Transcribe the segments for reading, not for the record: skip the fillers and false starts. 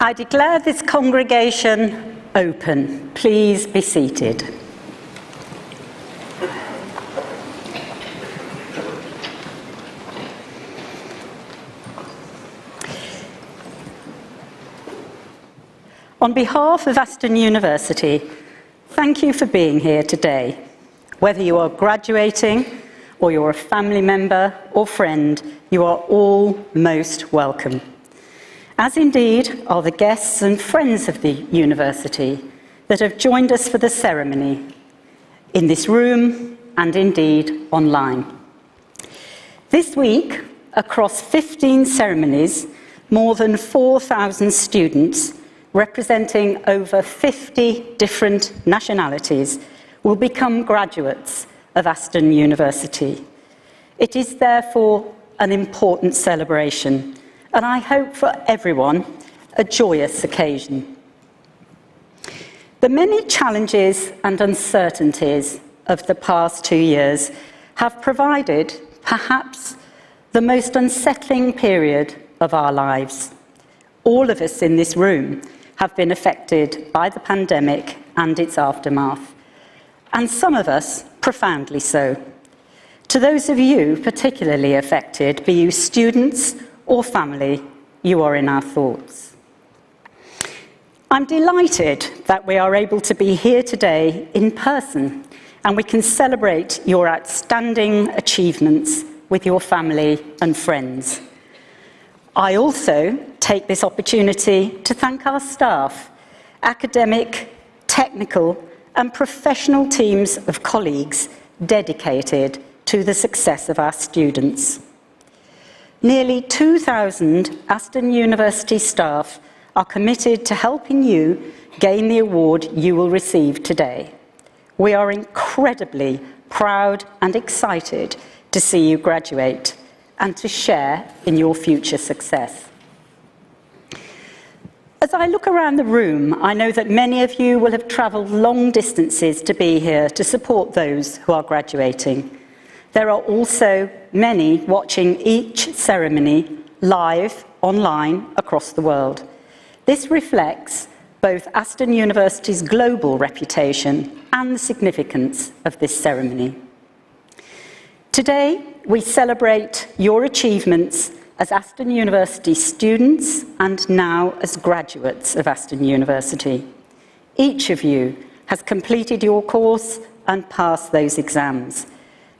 I declare this congregation open. Please be seated. On behalf of Aston University, thank you for being here today. Whether you are graduating or you're a family member or friend, you are all most welcome. As indeed are the guests and friends of the university that have joined us for the ceremony, in this room and indeed online. This week, across 15 ceremonies, more than 4,000 students, representing over 50 different nationalities, will become graduates of Aston University. It is therefore an important celebration, and I hope for everyone a joyous occasion. The many challenges and uncertainties of the past 2 years have provided perhaps the most unsettling period of our lives. All of us in this room have been affected by the pandemic and its aftermath, and some of us profoundly so. To those of you particularly affected, be you students or family, you are in our thoughts. I'm delighted that we are able to be here today in person, and we can celebrate your outstanding achievements with your family and friends. I also take this opportunity to thank our staff, academic, technical, and professional teams of colleagues dedicated to the success of our students. Nearly 2,000 Aston University staff are committed to helping you gain the award you will receive today. We are incredibly proud and excited to see you graduate and to share in your future success. As I look around the room, I know that many of you will have travelled long distances to be here to support those who are graduating. There are also many watching each ceremony live online across the world. This reflects both Aston University's global reputation and the significance of this ceremony. Today, we celebrate your achievements as Aston University students and now as graduates of Aston University. Each of you has completed your course and passed those exams.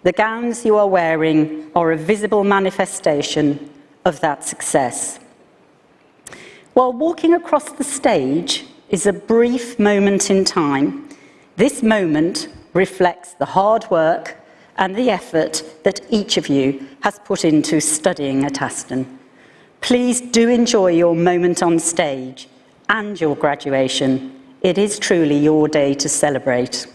The gowns you are wearing are a visible manifestation of that success. While walking across the stage is a brief moment in time, this moment reflects the hard work and the effort that each of you has put into studying at Aston. Please do enjoy your moment on stage and your graduation. It is truly your day to celebrate.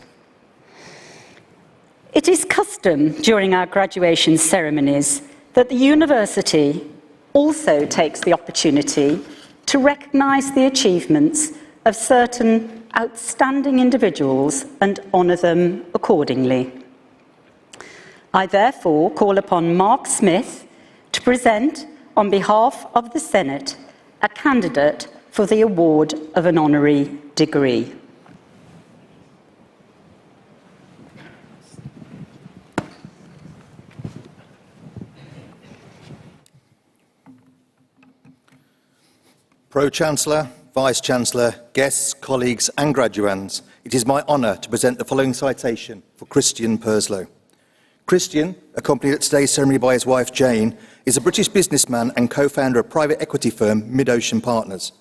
It is custom during our graduation ceremonies that the university also takes the opportunity to recognise the achievements of certain outstanding individuals and honour them accordingly. I therefore call upon Mark Smith to present, on behalf of the Senate, a candidate for the award of an honorary degree. Pro-Chancellor, Vice-Chancellor, guests, colleagues and graduands, it is my honour to present the following citation for Christian Purslow. Christian, accompanied at today's ceremony by his wife Jane, is a British businessman and co-founder of private equity firm Mid-Ocean Partners.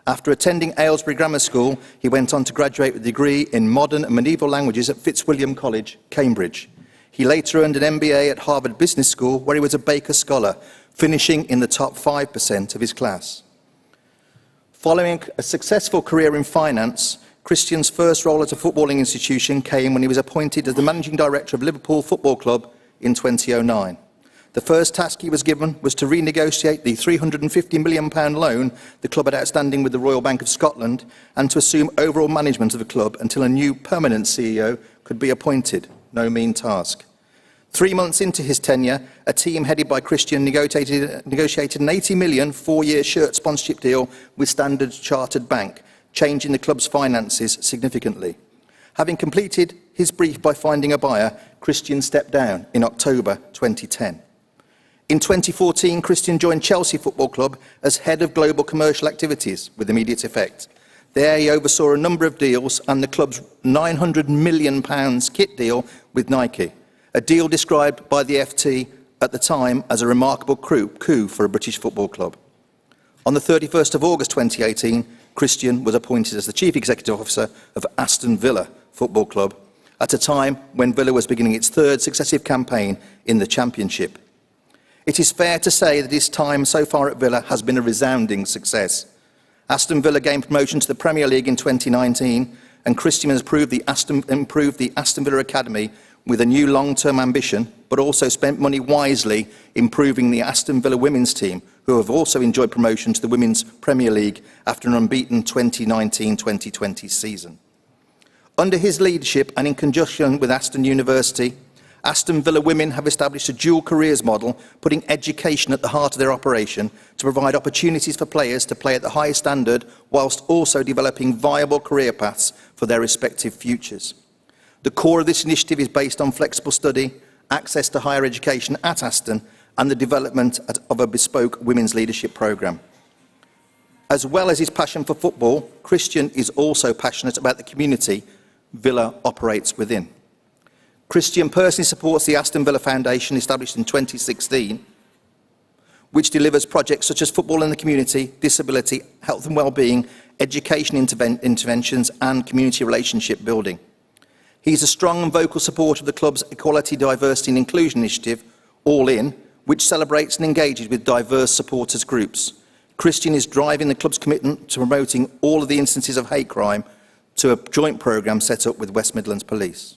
After attending Aylesbury Grammar School, he went on to graduate with a degree in modern and medieval languages at Fitzwilliam College, Cambridge. He later earned an MBA at Harvard Business School, where he was a Baker Scholar, finishing in the top 5% of his class. Following a successful career in finance, Christian's first role at a footballing institution came when he was appointed as the Managing Director of Liverpool Football Club in 2009. The first task he was given was to renegotiate the £350 million loan the club had outstanding with the Royal Bank of Scotland and to assume overall management of the club until a new permanent CEO could be appointed. No mean task. 3 months into his tenure, a team headed by Christian negotiated an £80 million 4-year shirt sponsorship deal with Standard Chartered Bank, changing the club's finances significantly. Having completed his brief by finding a buyer, Christian stepped down in October 2010. In 2014, Christian joined Chelsea Football Club as head of global commercial activities with immediate effect. There he oversaw a number of deals and the club's £900 million kit deal with Nike, a deal described by the FT at the time as a remarkable coup for a British football club. On the 31st of August 2018, Christian was appointed as the Chief Executive Officer of Aston Villa Football Club at a time when Villa was beginning its third successive campaign in the Championship. It is fair to say that his time so far at Villa has been a resounding success. Aston Villa gained promotion to the Premier League in 2019, and Christian has improved the Aston Villa Academy with a new long-term ambition, but also spent money wisely improving the Aston Villa women's team, who have also enjoyed promotion to the Women's Premier League after an unbeaten 2019-2020 season. Under his leadership and in conjunction with Aston University, Aston Villa women have established a dual careers model, putting education at the heart of their operation to provide opportunities for players to play at the highest standard whilst also developing viable career paths for their respective futures. The core of this initiative is based on flexible study, access to higher education at Aston, and the development of a bespoke women's leadership programme. As well as his passion for football, Christian is also passionate about the community Villa operates within. Christian personally supports the Aston Villa Foundation, established in 2016, which delivers projects such as football in the community, disability, health and well-being, education interventions, and community relationship building. He's a strong and vocal supporter of the club's Equality, Diversity and Inclusion initiative, All In, which celebrates and engages with diverse supporters groups. Christian is driving the club's commitment to promoting all of the instances of hate crime to a joint programme set up with West Midlands Police.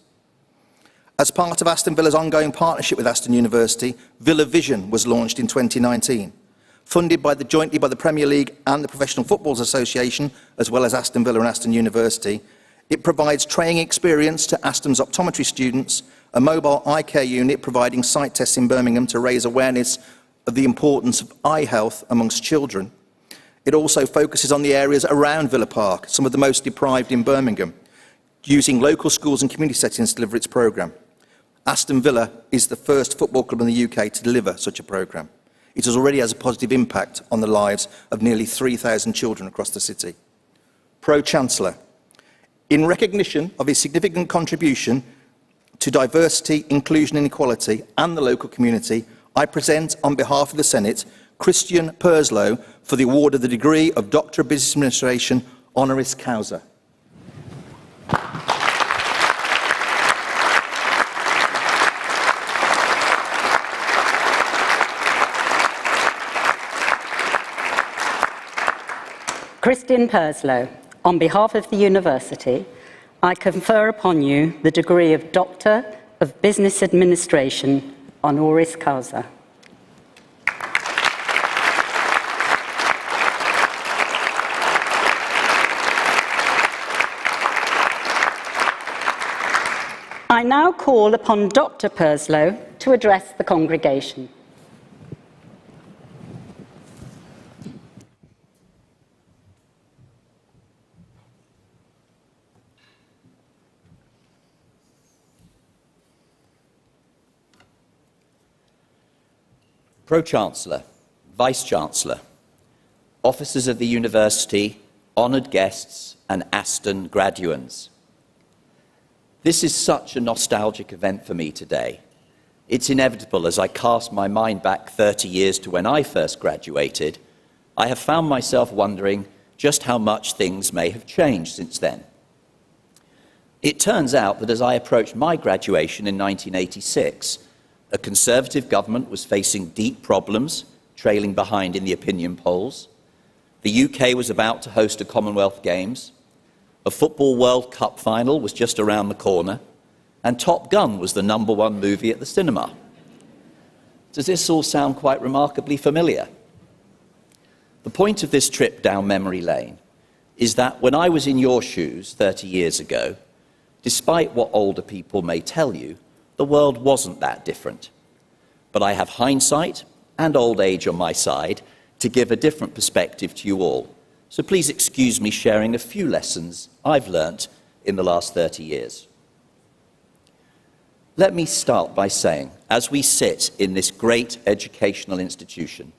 As part of Aston Villa's ongoing partnership with Aston University, Villa Vision was launched in 2019. Funded jointly by the Premier League and the Professional Football Association, as well as Aston Villa and Aston University, it provides training experience to Aston's optometry students, a mobile eye care unit providing sight tests in Birmingham to raise awareness of the importance of eye health amongst children. It also focuses on the areas around Villa Park, some of the most deprived in Birmingham, using local schools and community settings to deliver its programme. Aston Villa is the first football club in the UK to deliver such a programme. It already has a positive impact on the lives of nearly 3,000 children across the city. Pro-Chancellor, in recognition of his significant contribution to diversity, inclusion and equality and the local community, I present on behalf of the Senate Christian Purslow for the award of the degree of Doctor of Business Administration honoris causa. Christian Purslow, on behalf of the University, I confer upon you the degree of Doctor of Business Administration honoris causa. I now call upon Dr. Purslow to address the congregation. Pro-Chancellor, Vice-Chancellor, officers of the University, honoured guests and Aston graduates. This is such a nostalgic event for me today. It's inevitable as I cast my mind back 30 years to when I first graduated. I have found myself wondering just how much things may have changed since then. It turns out that as I approached my graduation in 1986, a Conservative government was facing deep problems, trailing behind in the opinion polls. The UK was about to host a Commonwealth Games. A Football World Cup final was just around the corner. And Top Gun was the #1 movie at the cinema. Does this all sound quite remarkably familiar? The point of this trip down memory lane is that when I was in your shoes 30 years ago, despite what older people may tell you, the world wasn't that different. But I have hindsight and old age on my side to give a different perspective to you all. So please excuse me sharing a few lessons I've learnt in the last 30 years. Let me start by saying, as we sit in this great educational institution,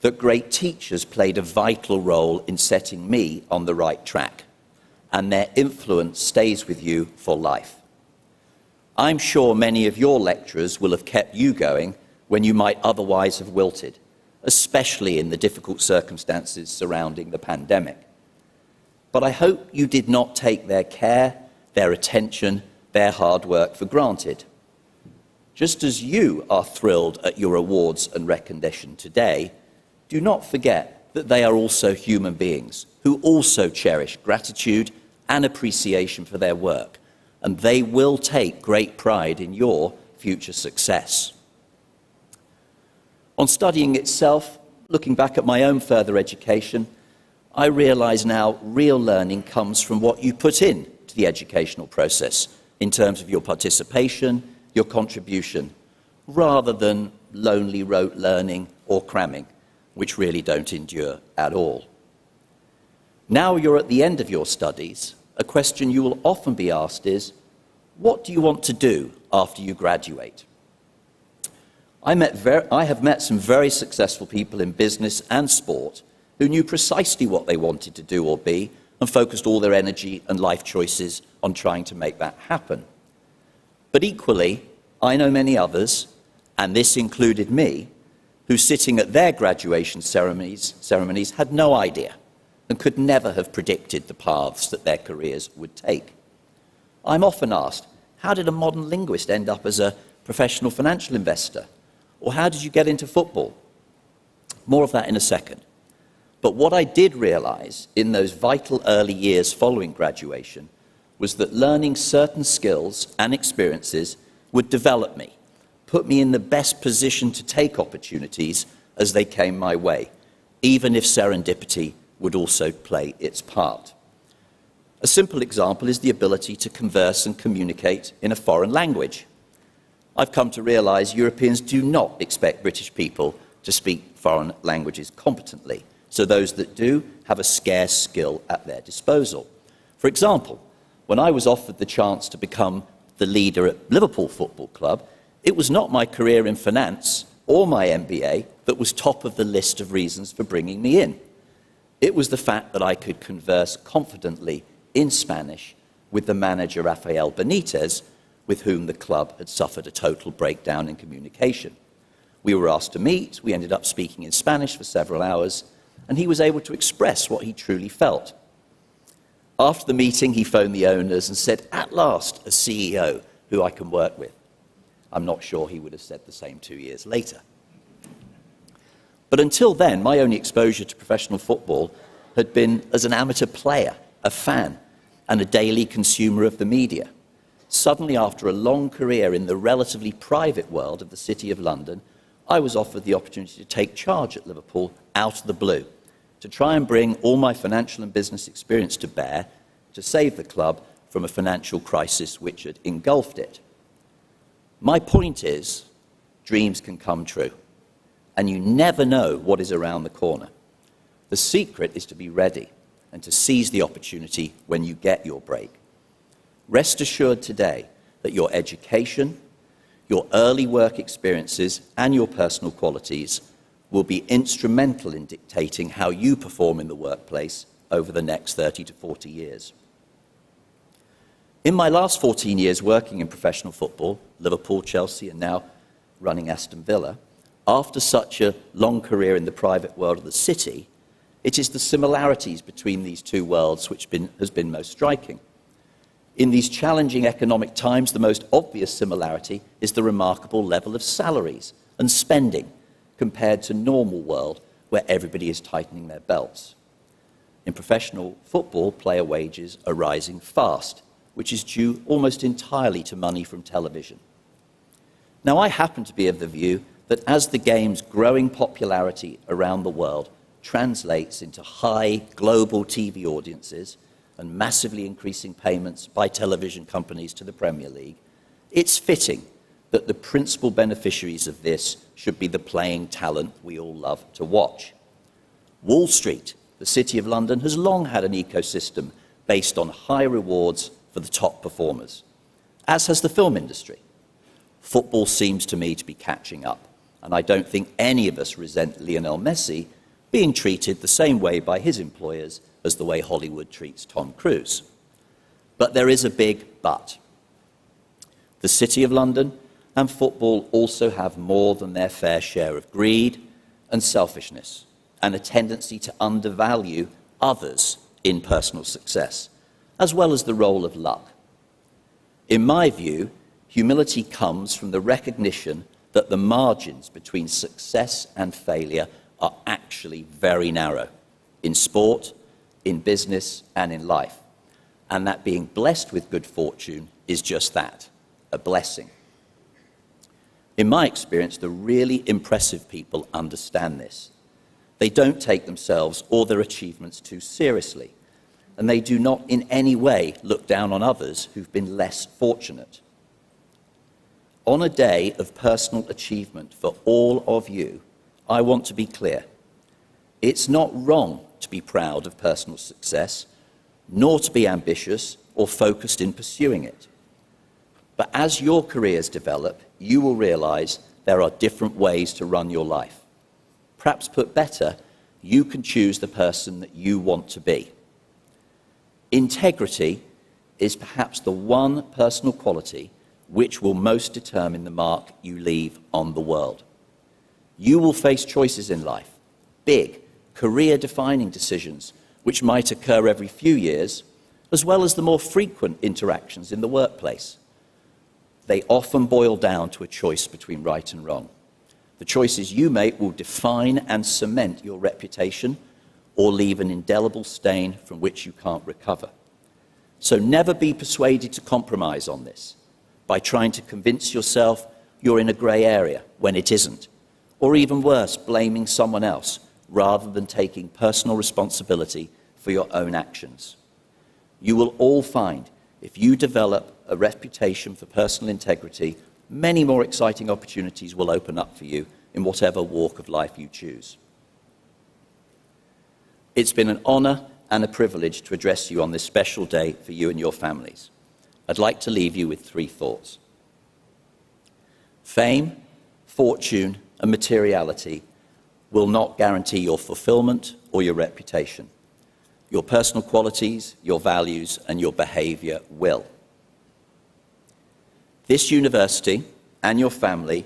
that great teachers played a vital role in setting me on the right track, and their influence stays with you for life. I'm sure many of your lecturers will have kept you going when you might otherwise have wilted, especially in the difficult circumstances surrounding the pandemic. But I hope you did not take their care, their attention, their hard work for granted. Just as you are thrilled at your awards and recognition today, do not forget that they are also human beings who also cherish gratitude and appreciation for their work, and they will take great pride in your future success. On studying itself, looking back at my own further education, I realise now real learning comes from what you put in to the educational process in terms of your participation, your contribution, rather than lonely rote learning or cramming, which really don't endure at all. Now you're at the end of your studies, a question you will often be asked is, what do you want to do after you graduate? I have met some very successful people in business and sport who knew precisely what they wanted to do or be and focused all their energy and life choices on trying to make that happen. But equally, I know many others, and this included me, who sitting at their graduation ceremonies had no idea and could never have predicted the paths that their careers would take. I'm often asked, how did a modern linguist end up as a professional financial investor? Or how did you get into football? More of that in a second. But what I did realise in those vital early years following graduation was that learning certain skills and experiences would develop me, put me in the best position to take opportunities as they came my way, even if serendipity would also play its part. A simple example is the ability to converse and communicate in a foreign language. I've come to realise Europeans do not expect British people to speak foreign languages competently, so those that do have a scarce skill at their disposal. For example, when I was offered the chance to become the leader at Liverpool Football Club, it was not my career in finance or my MBA that was top of the list of reasons for bringing me in. It was the fact that I could converse confidently in Spanish with the manager Rafael Benitez, with whom the club had suffered a total breakdown in communication. We were asked to meet, we ended up speaking in Spanish for several hours, and he was able to express what he truly felt. After the meeting, he phoned the owners and said, "At last, a CEO who I can work with." I'm not sure he would have said the same 2 years later. But until then, my only exposure to professional football had been as an amateur player, a fan, and a daily consumer of the media. Suddenly, after a long career in the relatively private world of the City of London, I was offered the opportunity to take charge at Liverpool out of the blue, to try and bring all my financial and business experience to bear to save the club from a financial crisis which had engulfed it. My point is, dreams can come true, and you never know what is around the corner. The secret is to be ready and to seize the opportunity when you get your break. Rest assured today that your education, your early work experiences, and your personal qualities will be instrumental in dictating how you perform in the workplace over the next 30 to 40 years. In my last 14 years working in professional football, Liverpool, Chelsea, and now running Aston Villa, after such a long career in the private world of the city, it is the similarities between these two worlds which has been most striking. In these challenging economic times, the most obvious similarity is the remarkable level of salaries and spending compared to normal world where everybody is tightening their belts. In professional football, player wages are rising fast, which is due almost entirely to money from television. Now, I happen to be of the view that as the game's growing popularity around the world translates into high global TV audiences and massively increasing payments by television companies to the Premier League, it's fitting that the principal beneficiaries of this should be the playing talent we all love to watch. Wall Street, the City of London, has long had an ecosystem based on high rewards for the top performers, as has the film industry. Football seems to me to be catching up, and I don't think any of us resent Lionel Messi being treated the same way by his employers as the way Hollywood treats Tom Cruise. But there is a big but. The City of London and football also have more than their fair share of greed and selfishness, and a tendency to undervalue others in personal success, as well as the role of luck. In my view, humility comes from the recognition that the margins between success and failure are actually very narrow, in sport, in business, and in life, and that being blessed with good fortune is just that, a blessing. In my experience, the really impressive people understand this. They don't take themselves or their achievements too seriously, and they do not in any way look down on others who've been less fortunate. On a day of personal achievement for all of you, I want to be clear. It's not wrong to be proud of personal success, nor to be ambitious or focused in pursuing it. But as your careers develop, you will realize there are different ways to run your life. Perhaps put better, you can choose the person that you want to be. Integrity is perhaps the one personal quality which will most determine the mark you leave on the world. You will face choices in life, big, career-defining decisions, which might occur every few years, as well as the more frequent interactions in the workplace. They often boil down to a choice between right and wrong. The choices you make will define and cement your reputation or leave an indelible stain from which you can't recover. So never be persuaded to compromise on this by trying to convince yourself you're in a grey area when it isn't, or even worse, blaming someone else rather than taking personal responsibility for your own actions. You will all find, if you develop a reputation for personal integrity, many more exciting opportunities will open up for you in whatever walk of life you choose. It's been an honour and a privilege to address you on this special day for you and your families. I'd like to leave you with 3 thoughts. Fame, fortune, and materiality will not guarantee your fulfillment or your reputation. Your personal qualities, your values, and your behaviour will. This university and your family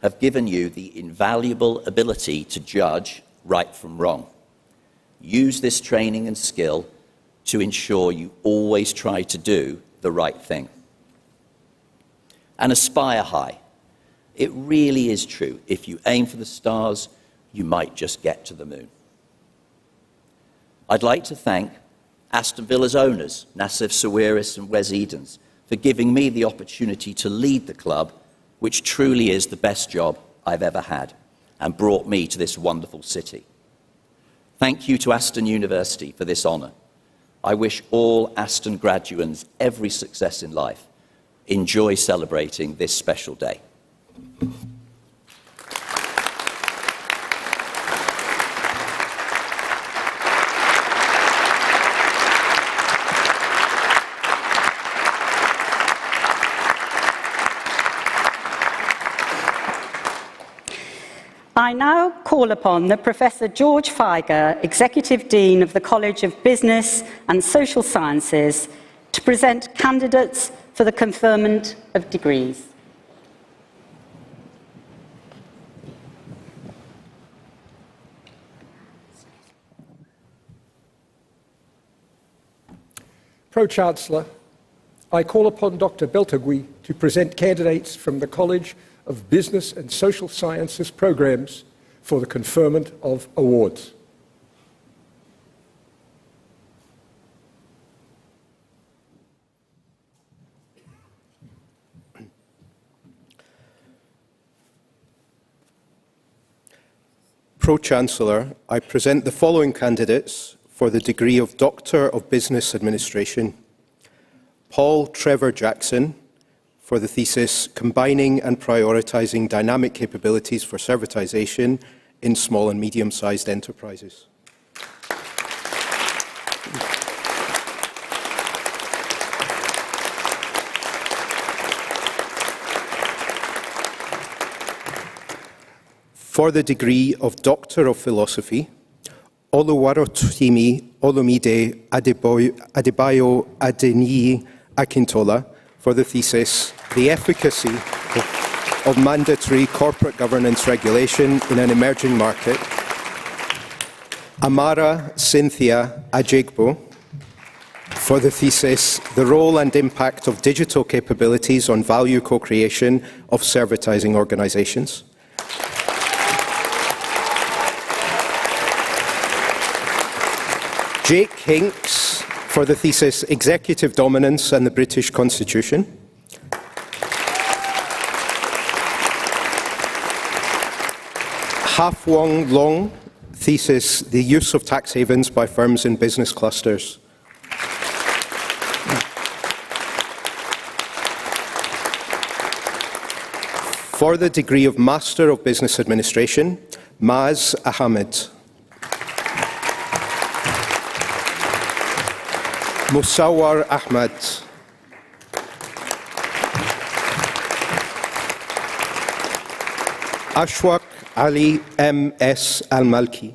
have given you the invaluable ability to judge right from wrong. Use this training and skill to ensure you always try to do the right thing. And aspire high. It really is true. If you aim for the stars, you might just get to the moon. I'd like to thank Aston Villa's owners, Nassif Sawiris and Wes Edens, for giving me the opportunity to lead the club, which truly is the best job I've ever had and brought me to this wonderful city. Thank you to Aston University for this honour. I wish all Aston graduates every success in life. Enjoy celebrating this special day. I now call upon the Professor George Feiger, Executive Dean of the College of Business and Social Sciences, to present candidates for the conferment of degrees. Pro-Chancellor, I call upon Dr. Beltagui to present candidates from the College of Business and Social Sciences programs for the conferment of awards. Pro-Chancellor, I present the following candidates for the degree of Doctor of Business Administration: Paul Trevor Jackson, for the thesis Combining and Prioritizing Dynamic Capabilities for Servitization in Small and Medium-Sized Enterprises. For the degree of Doctor of Philosophy, Oluwarotimi Olumide Adebayo Adeniyi Akintola, for the thesis The Efficacy of Mandatory Corporate Governance Regulation in an Emerging Market, Amara Cynthia Ajegbo, for the thesis The Role and Impact of Digital Capabilities on Value Co-Creation of Servitizing Organizations, Jake Hinks, for the thesis Executive Dominance and the British Constitution, Hafwong Long, thesis The Use of Tax Havens by Firms in Business Clusters, for the degree of Master of Business Administration, Maz Ahmed, Musawar Ahmad, Ashwaq Ali M.S. Al-Malki,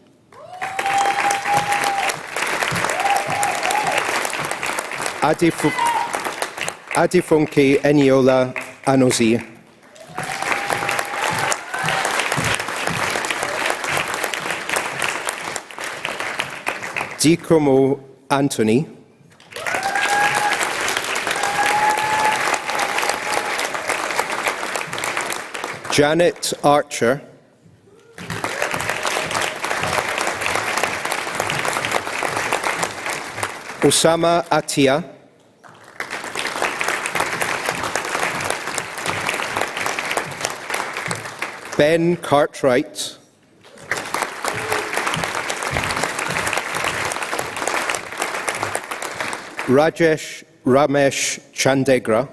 Adefunke Eniola Anozie, Dikomo Anthony, Janet Archer, Osama Atia, Ben Cartwright, Rajesh Ramesh Chandegra,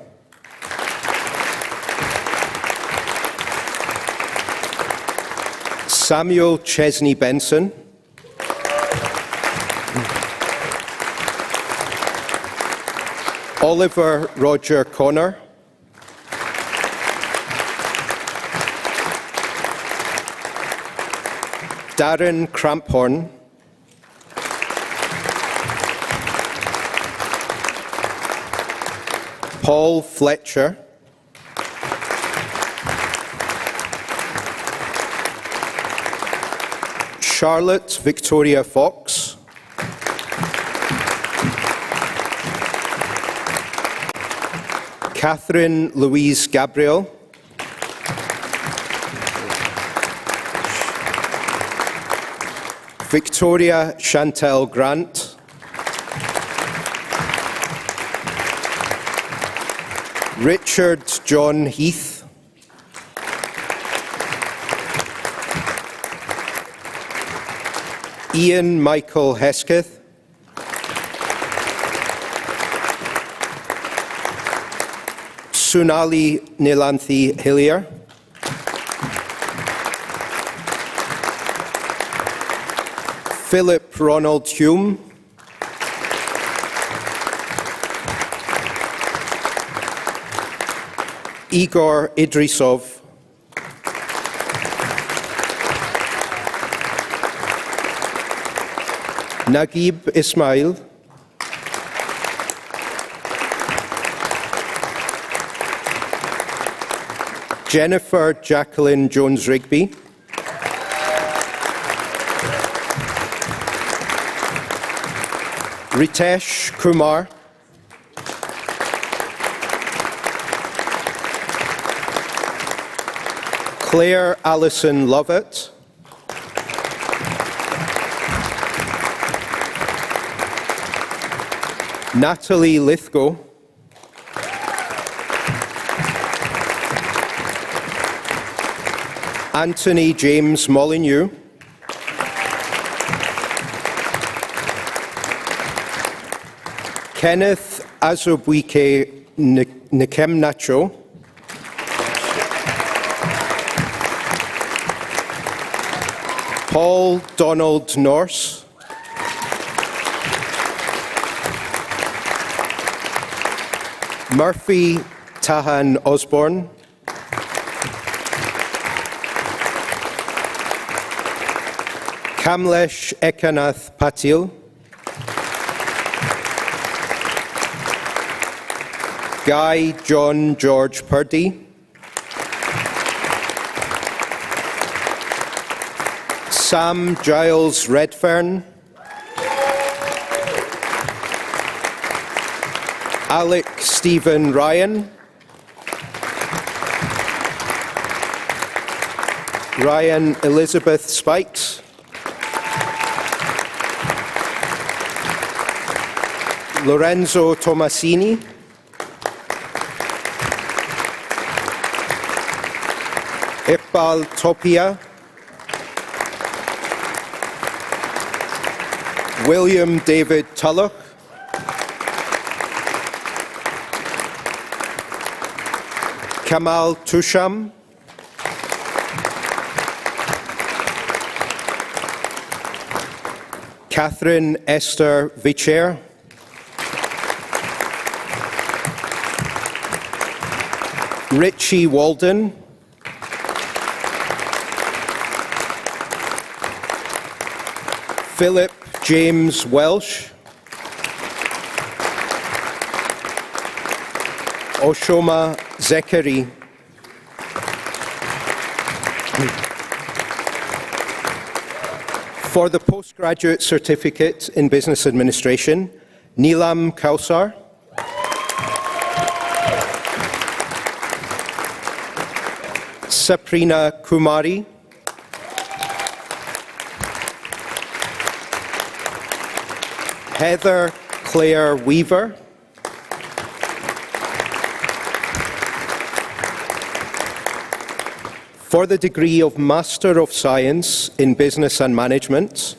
Samuel Chesney Benson, Oliver Roger Connor, Darren Cramphorn, Paul Fletcher, Charlotte Victoria Fox, Catherine Louise Gabriel, Victoria Chantel Grant, Richard John Heath, Ian Michael Hesketh, Sunali Nilanthi Hillier, Philip Ronald Hume, Igor Idrisov, Naguib Ismail, Jennifer Jacqueline Jones-Rigby, Ritesh Kumar, Claire Allison Lovett, Natalie Lithgow, Anthony James Molyneux, Kenneth Azubwike Nkemnacho, Paul Donald Norse. Murphy Tahan Osborne. Kamlesh Ekanath Patil. Guy John George Purdy. Sam Giles Redfern. Alec Stephen Ryan. Ryan Elizabeth Spikes. Lorenzo Tomasini. Iqbal Topia. William David Tulloch. Kamal Tusham. Catherine Esther Vicher. Richie Walden. Philip James Welsh. Oshoma Zekeri. For the postgraduate certificate in business administration, Neelam Kausar. Saprina Kumari. Heather Claire Weaver. For the degree of Master of Science in Business and Management,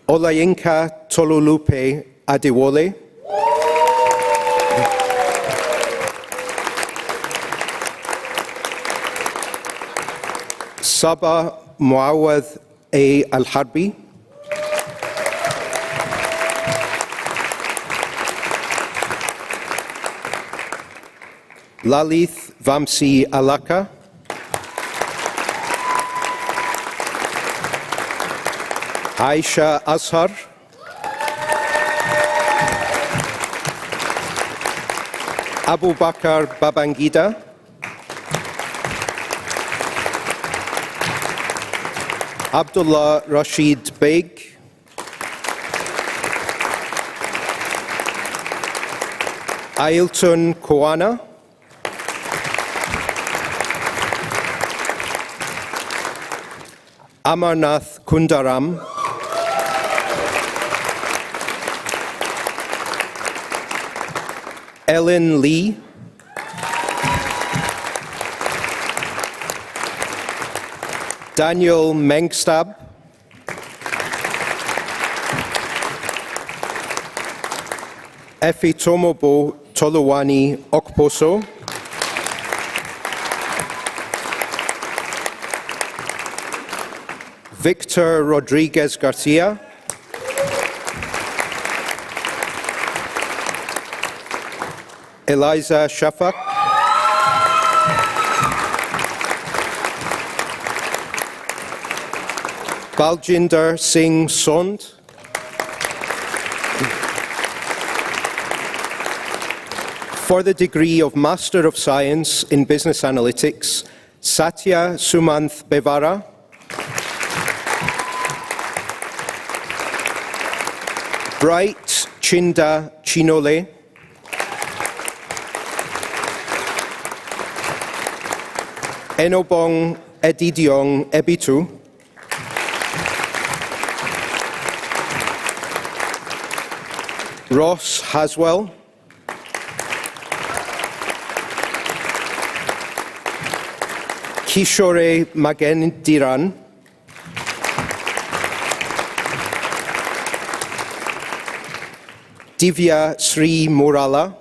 Olayinka Tolulupe Adewole. Saba Muawad A. Al-Harbi. Lalith Vamsi Alaka. Aisha Azhar. Abu Bakar Babangida. Abdullah Rashid Beg. Ailton Koana. Amarnath Kundaram. Ellen Lee. Daniel Mengstab. Efitomobo Toluwani Okposo. Victor Rodriguez Garcia. Eliza Shafak. Baljinder Singh Sond. For the degree of Master of Science in Business Analytics, Satya Sumanth Bevara. Bright Chinda Chinole. Enobong Edidiong Ebitu. Ross Haswell. Kishore Magendiran. Divya Sri Murala.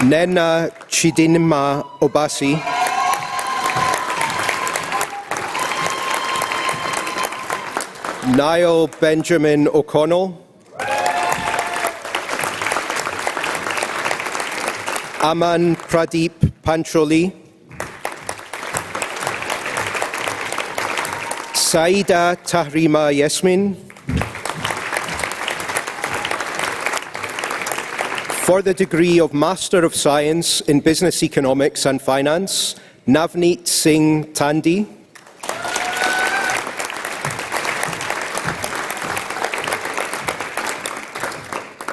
Nena Chidinma Obasi. Niall Benjamin O'Connell. Aman Pradeep Pancholi. Saida Tahrima Yasmin. For the degree of Master of Science in Business Economics and Finance, Navneet Singh Tandi.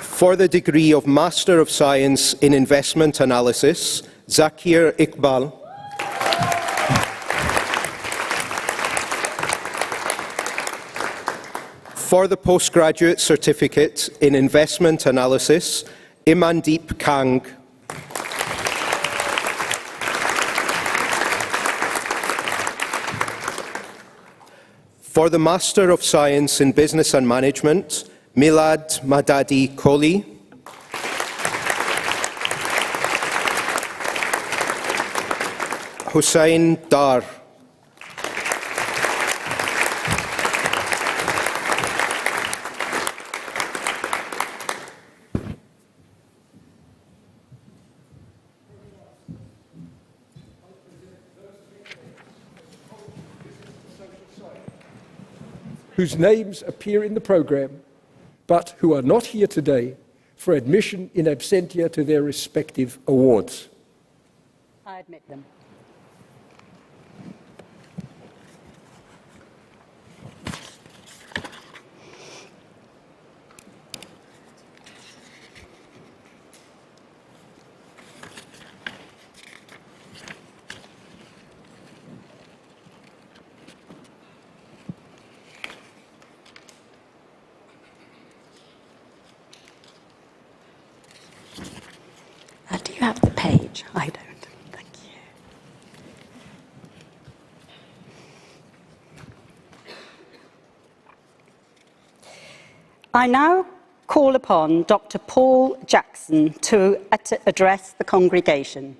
For the degree of Master of Science in Investment Analysis, Zakir Iqbal. For the Postgraduate Certificate in Investment Analysis, Imandeep Kang. For the Master of Science in Business and Management, Milad Madadi Kohli. Hussain Dar. Whose names appear in the programme, but who are not here today for admission in absentia to their respective awards. I admit them. Do you have the page? I don't. Thank you. I now call upon Dr. Paul Jackson to address the congregation.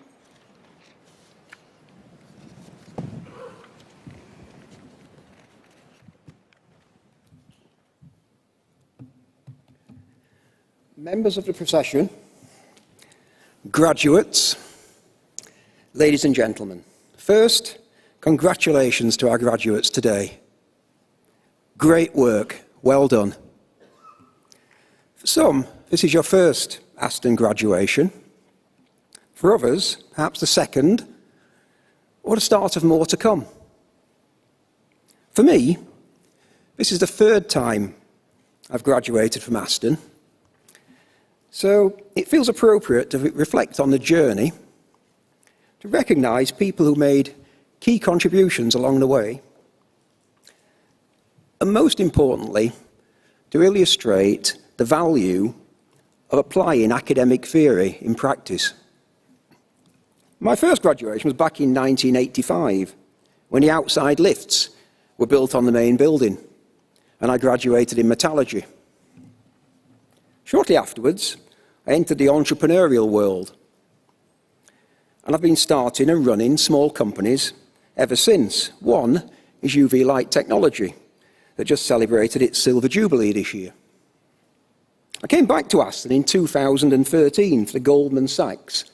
Members of the procession, graduates, ladies and gentlemen. First, congratulations to our graduates today. Great work, well done. For some, this is your first Aston graduation. For others, perhaps the second, or the start of more to come. For me, this is the third time I've graduated from Aston. So it feels appropriate to reflect on the journey, to recognise people who made key contributions along the way, and most importantly, to illustrate the value of applying academic theory in practice. My first graduation was back in 1985, when the outside lifts were built on the main building, and I graduated in metallurgy. Shortly afterwards, I entered the entrepreneurial world, and I've been starting and running small companies ever since. One is UV Light Technology, that just celebrated its Silver Jubilee this year. I came back to Aston in 2013 for the Goldman Sachs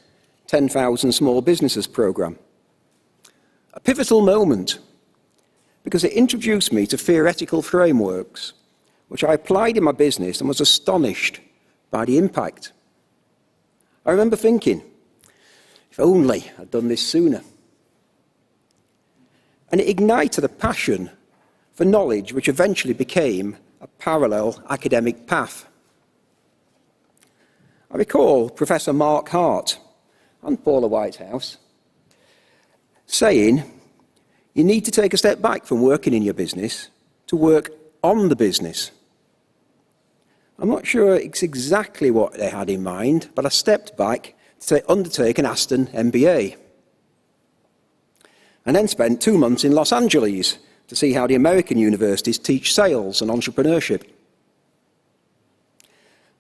10,000 Small Businesses programme. A pivotal moment, because it introduced me to theoretical frameworks, which I applied in my business and was astonished by the impact. I remember thinking, if only I'd done this sooner. And it ignited a passion for knowledge which eventually became a parallel academic path. I recall Professor Mark Hart and Paula Whitehouse saying, you need to take a step back from working in your business to work on the business. I'm not sure it's exactly what they had in mind, but I stepped back to undertake an Aston MBA. And then spent 2 months in Los Angeles to see how the American universities teach sales and entrepreneurship.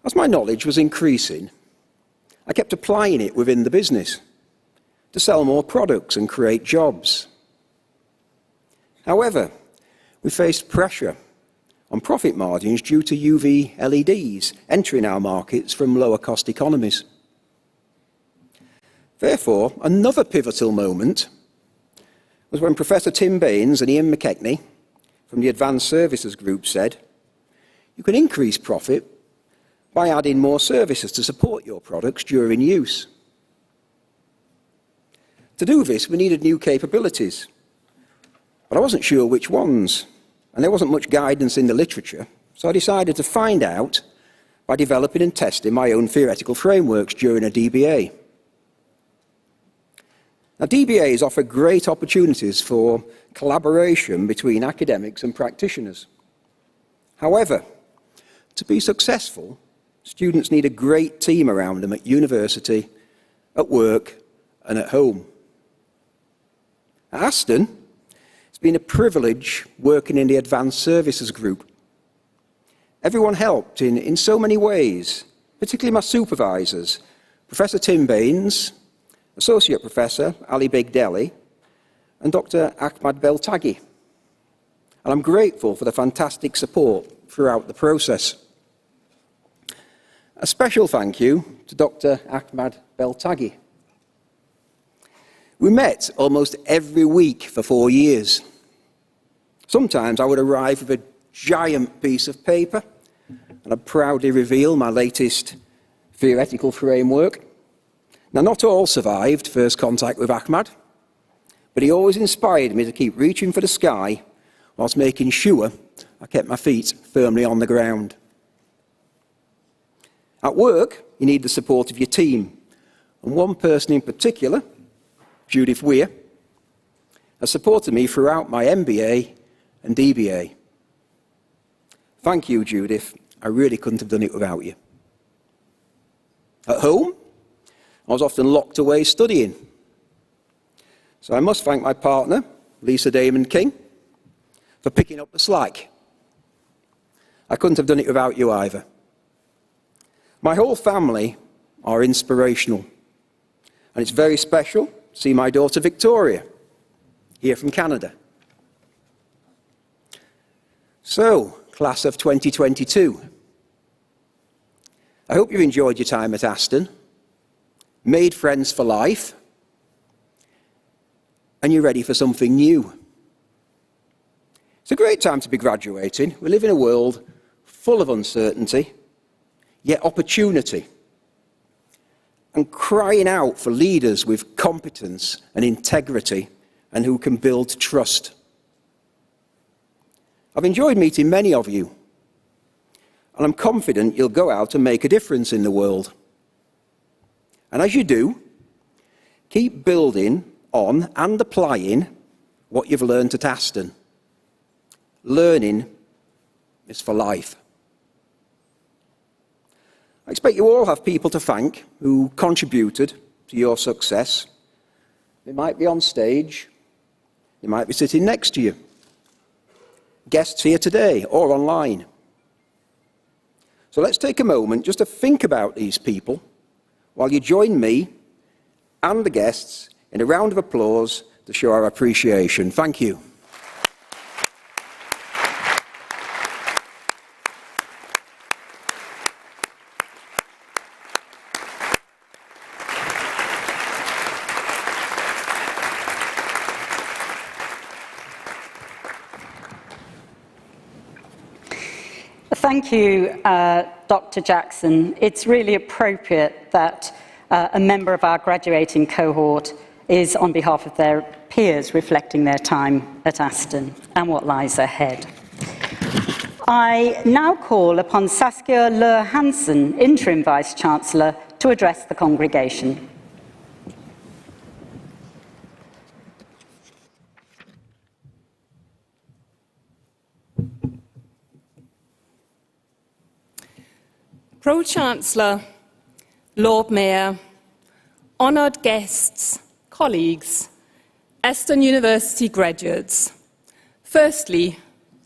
As my knowledge was increasing, I kept applying it within the business to sell more products and create jobs. However, we faced pressure on profit margins due to UV LEDs entering our markets from lower cost economies. Therefore, another pivotal moment was when Professor Tim Baines and Ian McKechnie from the Advanced Services Group said, you can increase profit by adding more services to support your products during use. To do this, we needed new capabilities, but I wasn't sure which ones, and there wasn't much guidance in the literature, so I decided to find out by developing and testing my own theoretical frameworks during a DBA. Now, DBAs offer great opportunities for collaboration between academics and practitioners. However, to be successful, students need a great team around them at university, at work, and at home. At Aston, it's been a privilege working in the Advanced Services Group. Everyone helped in so many ways, particularly my supervisors, Professor Tim Baines, Associate Professor Ali Begdeli, and Dr. Ahmad Beltaghi. And I'm grateful for the fantastic support throughout the process. A special thank you to Dr. Ahmad Beltaghi. We met almost every week for 4 years. Sometimes I would arrive with a giant piece of paper and I'd proudly reveal my latest theoretical framework. Now, not all survived first contact with Ahmad, but he always inspired me to keep reaching for the sky whilst making sure I kept my feet firmly on the ground. At work, you need the support of your team, and one person in particular, Judith Weir, has supported me throughout my MBA and DBA. Thank you, Judith. I really couldn't have done it without you. At home, I was often locked away studying. So I must thank my partner, Lisa Damon King, for picking up the slack. I couldn't have done it without you either. My whole family are inspirational, and it's very special to see my daughter Victoria, here from Canada. So, class of 2022, I hope you've enjoyed your time at Aston, made friends for life, and you're ready for something new. It's a great time to be graduating. We live in a world full of uncertainty, yet opportunity, and crying out for leaders with competence and integrity and who can build trust. I've enjoyed meeting many of you, and I'm confident you'll go out and make a difference in the world. And as you do, keep building on and applying what you've learned at Aston. Learning is for life. I expect you all have people to thank who contributed to your success. They might be on stage, they might be sitting next to you, guests here today or online. So let's take a moment just to think about these people while you join me and the guests in a round of applause to show our appreciation. Thank you. Thank you, Dr. Jackson. It's really appropriate that a member of our graduating cohort is, on behalf of their peers, reflecting their time at Aston and what lies ahead. I now call upon Saskia Løhr Hansen, Interim Vice-Chancellor, to address the congregation. Pro-Chancellor, Lord Mayor, honoured guests, colleagues, Aston University graduates. Firstly,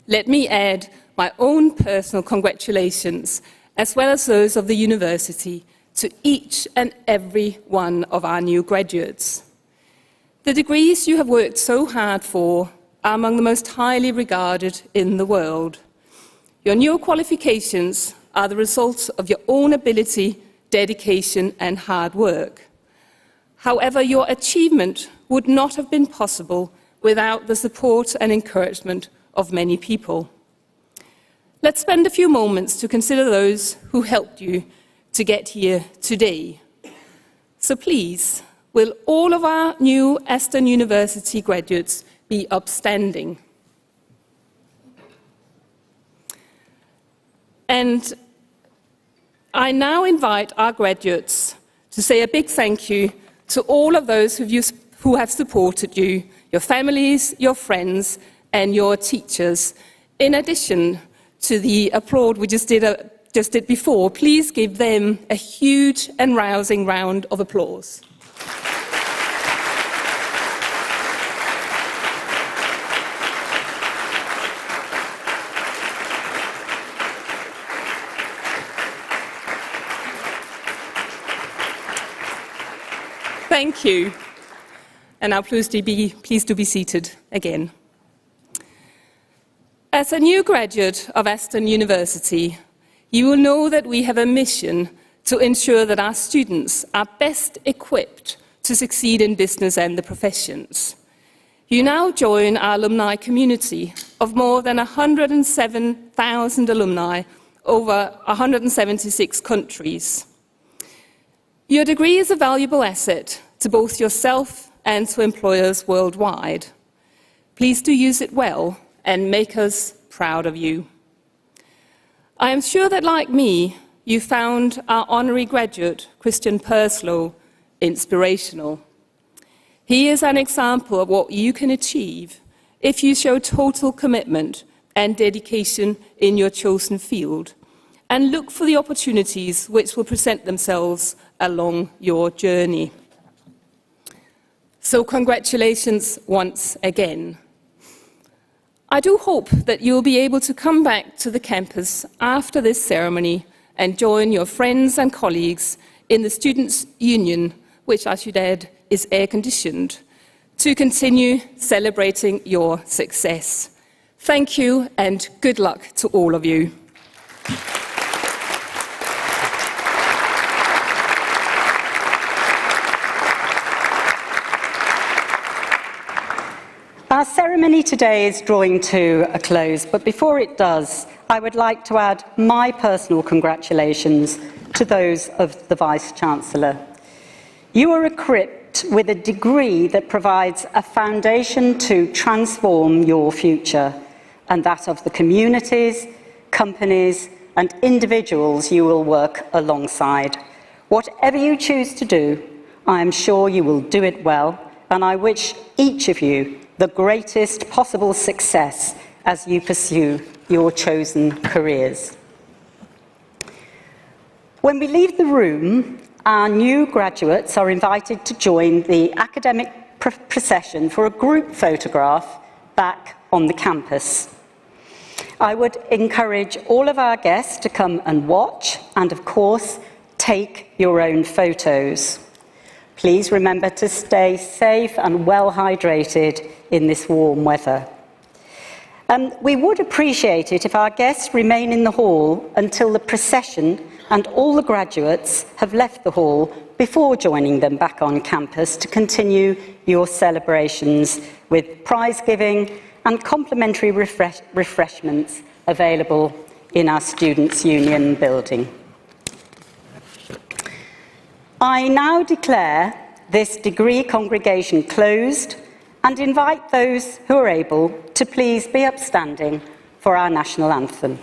let me add my own personal congratulations, as well as those of the university, to each and every one of our new graduates. The degrees you have worked so hard for are among the most highly regarded in the world. Your new qualifications are the result of your own ability, dedication, and hard work. However, your achievement would not have been possible without the support and encouragement of many people. Let's spend a few moments to consider those who helped you to get here today. So please, will all of our new Aston University graduates be upstanding? And I now invite our graduates to say a big thank you to all of those who have supported you, your families, your friends, and your teachers. In addition to the applaud we just did before, please give them a huge and rousing round of applause. Thank you. And now please do be seated again. As a new graduate of Aston University, you will know that we have a mission to ensure that our students are best equipped to succeed in business and the professions. You now join our alumni community of more than 107,000 alumni over 176 countries. Your degree is a valuable asset to both yourself and to employers worldwide. Please do use it well and make us proud of you. I am sure that, like me, you found our honorary graduate, Christian Purslow, inspirational. He is an example of what you can achieve if you show total commitment and dedication in your chosen field, and look for the opportunities which will present themselves along your journey. So congratulations once again. I do hope that you'll be able to come back to the campus after this ceremony and join your friends and colleagues in the Students' Union, which I should add is air-conditioned, to continue celebrating your success. Thank you and good luck to all of you. Our ceremony today is drawing to a close, but before it does, I would like to add my personal congratulations to those of the Vice-Chancellor. You are equipped with a degree that provides a foundation to transform your future, and that of the communities, companies, and individuals you will work alongside. Whatever you choose to do, I am sure you will do it well, and I wish each of you the greatest possible success as you pursue your chosen careers. When we leave the room, our new graduates are invited to join the academic procession for a group photograph back on the campus. I would encourage all of our guests to come and watch and, of course, take your own photos. Please remember to stay safe and well hydrated in this warm weather. We would appreciate it if our guests remain in the hall until the procession and all the graduates have left the hall before joining them back on campus to continue your celebrations with prize giving and complimentary refreshments available in our Students' Union building. I now declare this degree congregation closed and invite those who are able to please be upstanding for our national anthem.